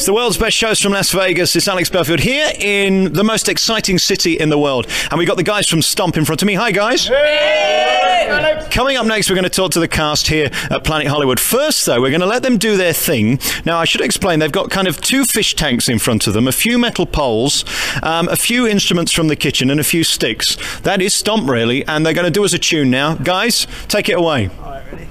It's the world's best shows from Las Vegas. It's Alex Belfield here in the most exciting city in the world. And we've got the guys from Stomp in front of me. Hi, guys. Hey! Coming up next, we're going to talk to the cast here at Planet Hollywood. First, though, we're going to let them do their thing. Now, I should explain, they've got kind of 2 fish tanks in front of them, a few metal poles, a few instruments from the kitchen, and a few sticks. That is Stomp, really, and they're going to do us a tune now. Guys, take it away. All right, ready?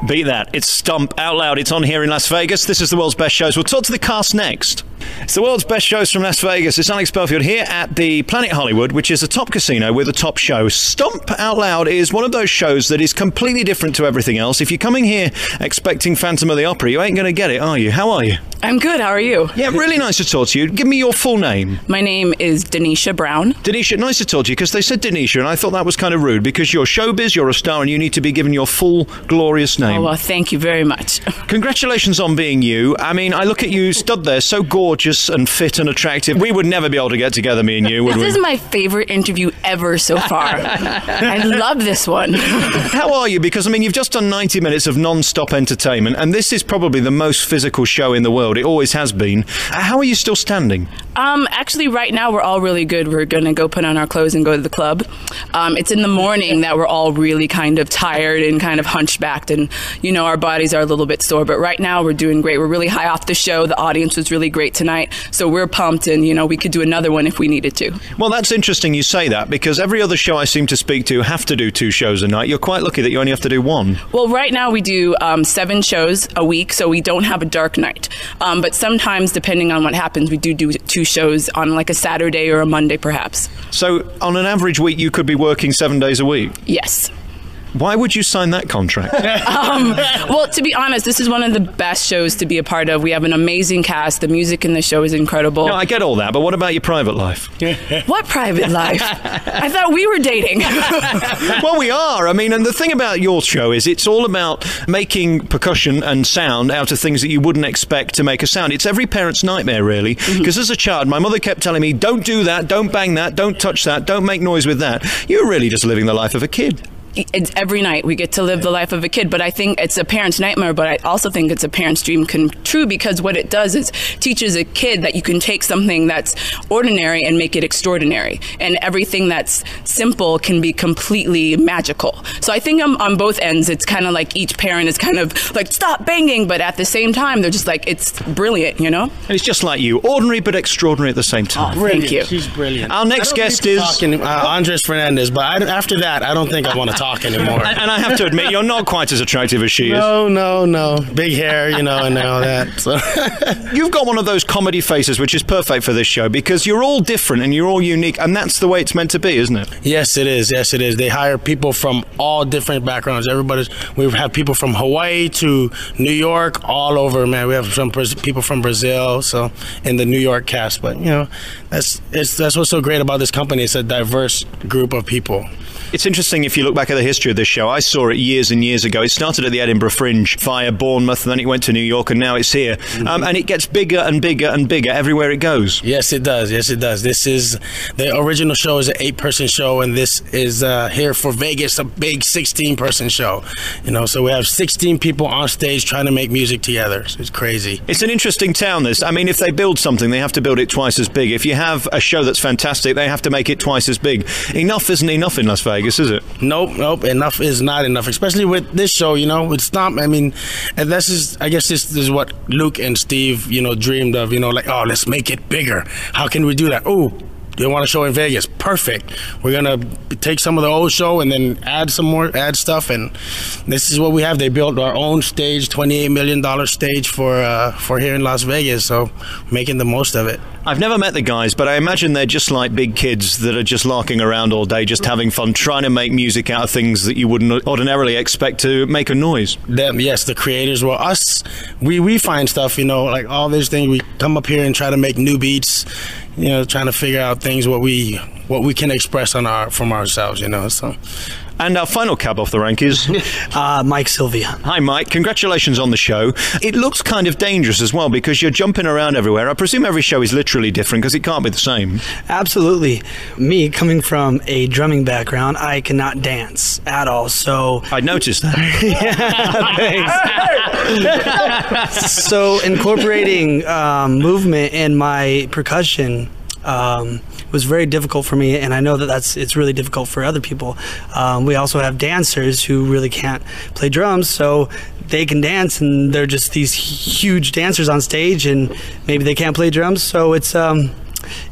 Beat that. It's Stomp Out Loud. It's on here in Las Vegas. This is the world's best shows. We'll talk to the cast next. It's the world's best shows from Las Vegas. It's Alex Belfield here at the Planet Hollywood, which is a top casino with a top show. Stomp Out Loud is one of those shows that is completely different to everything else. If you're coming here expecting Phantom of the Opera, you ain't going to get it, are you? How are you? I'm good. How are you? Yeah, really nice to talk to you. Give me your full name. My name is Denisha Brown. Denisha, nice to talk to you, because they said Denisha, and I thought that was kind of rude, because you're showbiz, you're a star, and you need to be given your full, glorious name. Oh, well, thank you very much. Congratulations on being you. I mean, I look at you stood there, so gorgeous and fit and attractive. We would never be able to get together, me and you, would we? This is my favorite interview ever so far. I love this one. How are you? Because, I mean, you've just done 90 minutes of non-stop entertainment, and this is probably the most physical show in the world. It always has been. How are you still standing? Actually, right now, we're all really good. We're going to go put on our clothes and go to the club. It's in the morning that we're all really kind of tired and kind of hunchbacked, and, you know, our bodies are a little bit sore. But right now, we're doing great. We're really high off the show. The audience was really great tonight. So we're pumped, and, you know, we could do another one if we needed to. Well, that's interesting you say that, because every other show I seem to speak to have to do 2 shows a night. You're quite lucky that you only have to do 1. Well, right now we do 7 shows a week, so we don't have a dark night. But sometimes, depending on what happens, we do 2 shows on like a Saturday or a Monday, perhaps. So on an average week, you could be working 7 days a week? Yes. Why would you sign that contract? Well, to be honest, this is one of the best shows to be a part of. We have an amazing cast. The music in the show is incredible. No, I get all that, but what about your private life? What private life? I thought we were dating. Well, we are. I mean, and the thing about your show is it's all about making percussion and sound out of things that you wouldn't expect to make a sound. It's every parent's nightmare, really, because as a child, my mother kept telling me, don't do that, don't bang that, don't touch that, don't make noise with that. You're really just living the life of a kid. It's every night we get to live the life of a kid, but I think it's a parent's nightmare, but I also think it's a parent's dream come true, because what it does is teaches a kid that you can take something that's ordinary and make it extraordinary, and everything that's simple can be completely magical. So I think on both ends, it's kind of like each parent is kind of like, stop banging, but at the same time, they're just like, it's brilliant, you know? And it's just like you, ordinary but extraordinary at the same time. Oh, thank you. She's brilliant. Our next guest is Andres Fernandez, but after that, I don't think I want to talk anymore. And I have to admit, you're not quite as attractive as she is. No. Big hair, you know, and all that. So. You've got one of those comedy faces, which is perfect for this show, because you're all different and you're all unique, and that's the way it's meant to be, isn't it? Yes, it is. Yes, it is. They hire people from all different backgrounds. We have people from Hawaii to New York, all over, man. We have some people from Brazil, so in the New York cast. But, you know, that's what's so great about this company. It's a diverse group of people. It's interesting if you look back at the history of this show. I saw it years and years ago. It started at the Edinburgh Fringe via Bournemouth, and then it went to New York, and now it's here. And it gets bigger and bigger and bigger everywhere it goes. Yes, it does. Yes, it does. This is the original show is an 8-person show, and this is here for Vegas, a big 16-person show. You know, so we have 16 people on stage trying to make music together. So it's crazy. It's an interesting town, this. I mean, if they build something, they have to build it twice as big. If you have a show that's fantastic, they have to make it twice as big. Enough isn't enough in Las Vegas, is it? Nope. Enough is not enough, especially with this show, you know, with Stomp. I mean, and I guess this is what Luke and Steve, you know, dreamed of, you know, like, oh, let's make it bigger. How can we do that? Oh, they want a show in Vegas. Perfect. We're gonna take some of the old show and then add stuff, and this is what we have. They built our own stage, $28 million stage for here in Las Vegas, so making the most of it. I've never met the guys, but I imagine they're just like big kids that are just larking around all day, just having fun, trying to make music out of things that you wouldn't ordinarily expect to make a noise. Yes, the creators. Well, us, we find stuff, like all these things. We come up here and try to make new beats, trying to figure out things what we can express from ourselves, so. And our final cab off the rank is Mike Sylvia. Hi, Mike. Congratulations on the show. It looks kind of dangerous as well because you're jumping around everywhere. I presume every show is literally different because it can't be the same. Absolutely. Me, coming from a drumming background, I cannot dance at all. So I noticed that. Yeah, thanks. So incorporating movement in my percussion was very difficult for me, and I know that it's really difficult for other people. We also have dancers who really can't play drums, so they can dance, and they're just these huge dancers on stage, and maybe they can't play drums. So it's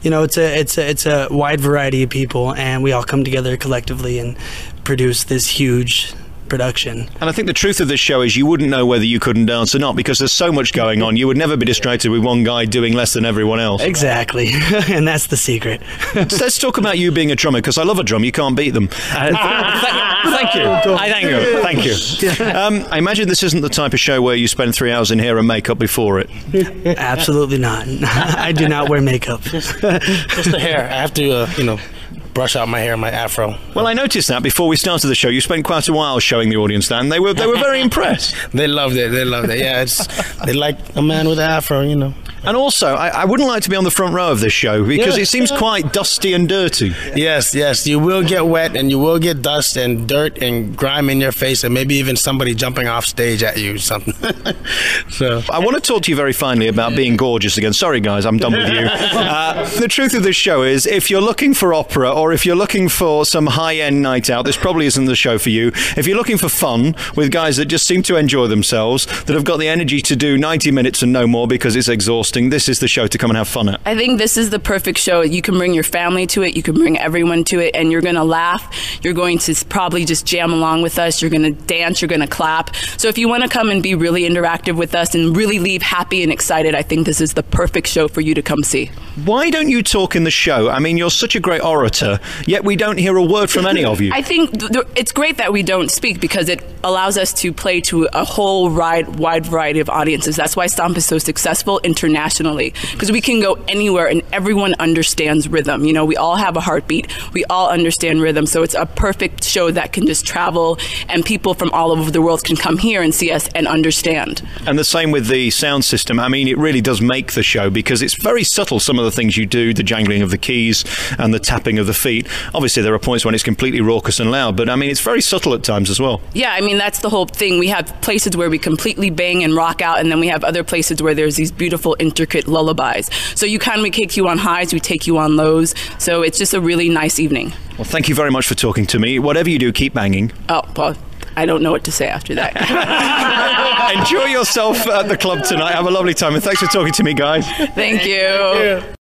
it's a wide variety of people, and we all come together collectively and produce this huge production. And I think the truth of this show is you wouldn't know whether you couldn't dance or not because there's so much going on. You would never be distracted with one guy doing less than everyone else. Exactly. And that's the secret. So let's talk about you being a drummer, because I love a drum. You can't beat them. Thank you. Thank you. I imagine this isn't the type of show where you spend 3 hours in hair and makeup before it. Absolutely not. I do not wear makeup. Just the hair. I have to, brush out my hair, my afro. Well, I noticed that before we started the show. You spent quite a while showing the audience that, and they were very impressed. They loved it. Yeah, they like a man with an afro, And also, I wouldn't like to be on the front row of this show because it seems quite dusty and dirty. Yes, you will get wet and you will get dust and dirt and grime in your face and maybe even somebody jumping off stage at you or something. So I want to talk to you very finally about being gorgeous again. Sorry, guys, I'm done with you. The truth of this show is if you're looking for opera or if you're looking for some high-end night out, this probably isn't the show for you. If you're looking for fun with guys that just seem to enjoy themselves, that have got the energy to do 90 minutes and no more because it's exhausting, this is the show to come and have fun at. I think this is the perfect show. You can bring your family to it, you can bring everyone to it, and you're going to laugh. You're going to probably just jam along with us. You're going to dance, you're going to clap. So if you want to come and be really interactive with us and really leave happy and excited, I think this is the perfect show for you to come see. Why don't you talk in the show? I mean, you're such a great orator, yet we don't hear a word from any of you. I think it's great that we don't speak because it allows us to play to a whole wide variety of audiences. That's why Stomp is so successful internationally, because we can go anywhere and everyone understands rhythm. We all have a heartbeat. We all understand rhythm. So it's a perfect show that can just travel and people from all over the world can come here and see us and understand. And the same with the sound system. I mean, it really does make the show because it's very subtle, some of the things you do, the jangling of the keys and the tapping of the feet. Obviously, there are points when it's completely raucous and loud, but I mean, it's very subtle at times as well. Yeah, I mean, that's the whole thing. We have places where we completely bang and rock out, and then we have other places where there's these beautiful, intricate lullabies. So we take you on highs, we take you on lows. So it's just a really nice evening. Well, thank you very much for talking to me. Whatever you do, keep banging. Oh, well, I don't know what to say after that. Enjoy yourself at the club tonight. Have a lovely time, and thanks for talking to me, guys. Thank you.